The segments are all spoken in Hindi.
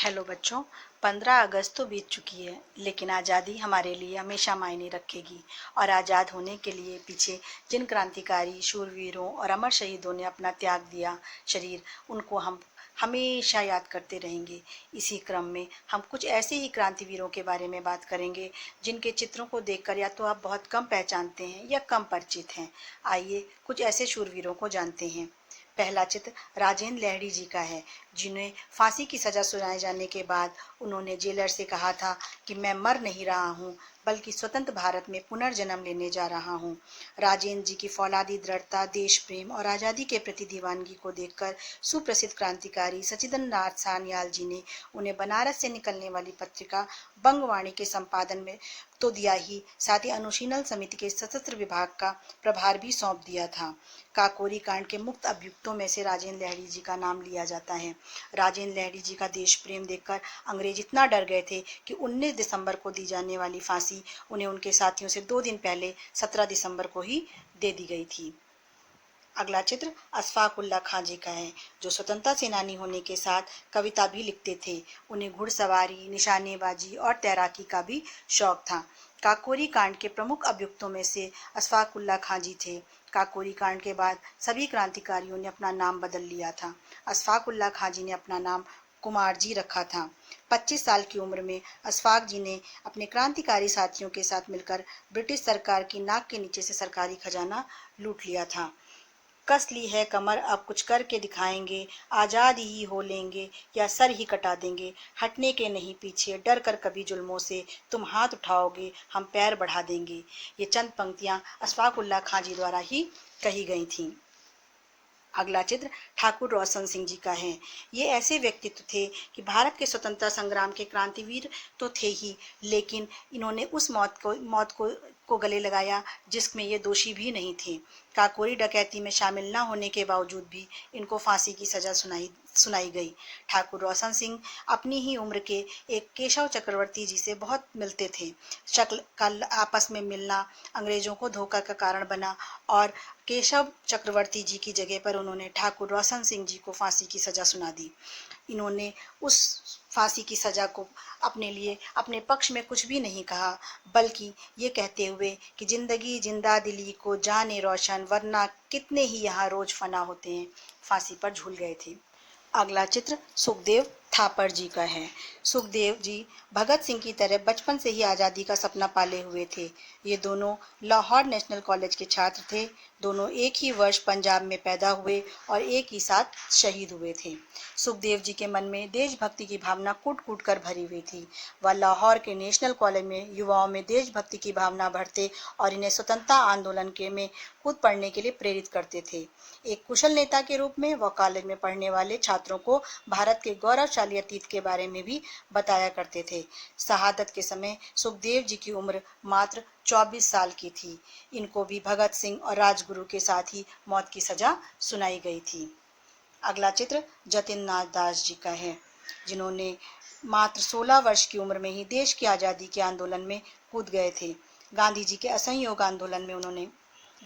हेलो बच्चों। 15 अगस्त तो बीत चुकी है, लेकिन आज़ादी हमारे लिए हमेशा मायने रखेगी। और आज़ाद होने के लिए पीछे जिन क्रांतिकारी शूरवीरों और अमर शहीदों ने अपना त्याग दिया शरीर, उनको हम हमेशा याद करते रहेंगे। इसी क्रम में हम कुछ ऐसे ही क्रांतिवीरों के बारे में बात करेंगे जिनके चित्रों को देखकर या तो आप बहुत कम पहचानते हैं या कम परिचित हैं। आइए कुछ ऐसे शूरवीरों को जानते हैं। पहला चित्र राजेंद्र लहड़ी जी का है, जिन्हें फांसी की सजा सुनाए जाने के बाद उन्होंने जेलर से कहा था कि मैं मर नहीं रहा हूँ, बल्कि स्वतंत्र भारत में पुनर्जन्म लेने जा रहा हूँ। राजेंद्र जी की फौलादी दृढ़ता, देश प्रेम और आज़ादी के प्रति दीवानगी को देखकर सुप्रसिद्ध क्रांतिकारी सचिंद्र नाथ सान्याल जी ने उन्हें बनारस से निकलने वाली पत्रिका बंगवाणी के संपादन में तो दिया ही, साथ ही अनुशीलन समिति के सशस्त्र विभाग का प्रभार भी सौंप दिया था। काकोरी कांड के मुक्त अभियुक्तों में से राजेंद्र लहड़ी जी का नाम लिया जाता है। राजेंद्र लहड़ी जी का देश प्रेम देखकर अंग्रेज इतना डर गए थे कि 19 दिसंबर को दी जाने वाली फांसी उन्हें उनके साथियों से 2 दिन पहले 17 दिसंबर को ही दे दी गई थी। अगला चित्र अशफाक उल्लाह खां जी का है, जो स्वतंत्रता सेनानी होने के साथ कविता भी लिखते थे। उन्हें घुड़सवारी, निशानेबाजी और तैराकी का भी शौक था। काकोरी कांड के प्रमुख अभियुक्तों में से अशफाक उल्लाह खां जी थे। काकोरी कांड के बाद सभी क्रांतिकारियों ने अपना नाम बदल लिया था। अशफाक उल्लाह खां जी ने अपना नाम कुमार जी रखा था। 25 साल की उम्र में अशफाक जी ने अपने क्रांतिकारी साथियों के साथ मिलकर ब्रिटिश सरकार की नाक के नीचे से सरकारी खजाना लूट लिया था। कस ली है कमर, अब कुछ करके दिखाएंगे, आज़ाद ही हो लेंगे या सर ही कटा देंगे, हटने के नहीं पीछे, डर कर कभी जुल्मों से, तुम हाथ उठाओगे हम पैर बढ़ा देंगे। ये चंद पंक्तियां अशफाक उल्लाह खां जी द्वारा ही कही गई थीं। अगला चित्र ठाकुर रोशन सिंह जी का है। ये ऐसे व्यक्तित्व थे कि भारत के स्वतंत्रता संग्राम के क्रांतिवीर तो थे ही, लेकिन इन्होंने उस मौत को गले लगाया जिसमें ये दोषी भी नहीं थे। काकोरी डकैती में शामिल न होने के बावजूद भी इनको फांसी की सजा सुनाई गई। ठाकुर रोशन सिंह अपनी ही उम्र के एक केशव चक्रवर्ती जी से बहुत मिलते थे। शक्ल का आपस में मिलना अंग्रेजों को धोखा का कारण बना और केशव चक्रवर्ती जी की जगह पर उन्होंने ठाकुर रोशन सिंह जी को फांसी की सजा सुना दी। इन्होंने उस फांसी की सजा को अपने लिए अपने पक्ष में कुछ भी नहीं कहा, बल्कि ये कहते हुए कि जिंदगी जिंदा दिली को जाने रोशन, वरना कितने ही यहाँ रोज फना होते हैं, फांसी पर झूल गए थे। अगला चित्र सुखदेव थापर जी का है। सुखदेव जी भगत सिंह की तरह बचपन से ही आज़ादी का सपना पाले हुए थे। ये दोनों लाहौर नेशनल कॉलेज के छात्र थे। दोनों एक ही वर्ष पंजाब में पैदा हुए और एक ही साथ शहीद हुए थे। सुखदेव जी के मन में देशभक्ति की भावना कूट कूट कर भरी हुई थी। वह लाहौर के नेशनल कॉलेज में युवाओं में देशभक्ति की भावना भरते और इन्हें स्वतंत्रता आंदोलन के में कूद पड़ने के लिए प्रेरित करते थे। एक कुशल नेता के रूप में वह कॉलेज में पढ़ने वाले छात्रों को भारत के गौरवशाली अतीत के बारे में भी बताया करते थे। शहादत के समय सुखदेव जी की उम्र मात्र 24 साल की थी। इनको भी भगत सिंह और राजगुरु के साथ ही मौत की सजा सुनाई गई थी। अगला चित्र जतिन नाथ दास जी का है, जिन्होंने मात्र 16 वर्ष की उम्र में ही देश की आज़ादी के आंदोलन में कूद गए थे। गांधी जी के असहयोग आंदोलन में उन्होंने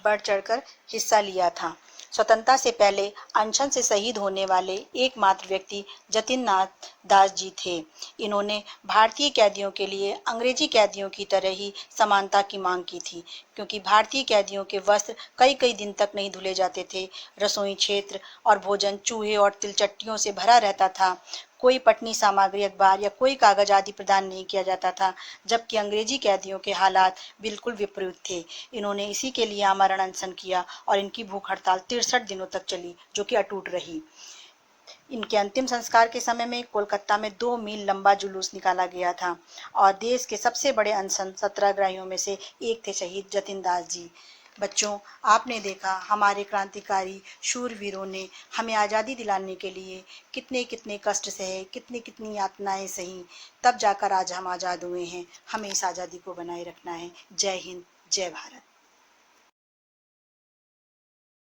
बढ़ चढ़कर हिस्सा लिया था। स्वतंत्रता से पहले अनशन से शहीद होने वाले एकमात्र व्यक्ति जतिन नाथ दास जी थे। इन्होंने भारतीय कैदियों के लिए अंग्रेजी कैदियों की तरह ही समानता की मांग की थी, क्योंकि भारतीय कैदियों के वस्त्र कई कई दिन तक नहीं धुले जाते थे। रसोई क्षेत्र और भोजन चूहे और तिलचट्टियों से भरा रहता था। कोई पठनी सामग्री, अखबार या कोई कागज आदि प्रदान नहीं किया जाता था, जबकि अंग्रेजी कैदियों के हालात बिल्कुल विपरीत थे। इन्होंने इसी के लिए आमरण अनशन किया और इनकी भूख हड़ताल 63 दिनों तक चली, जो कि अटूट रही। इनके अंतिम संस्कार के समय में कोलकाता में 2 मील लंबा जुलूस निकाला गया था और देश के सबसे बड़े अनशन सत्याग्रहियों में से एक थे शहीद जतिन दास जी। बच्चों, आपने देखा हमारे क्रांतिकारी शूरवीरों ने हमें आज़ादी दिलाने के लिए कितने कितने कष्ट सहे, कितनी कितनी यातनाएं सही, तब जाकर आज हम आज़ाद हुए हैं। हमें इस आज़ादी को बनाए रखना है। जय हिंद, जय भारत।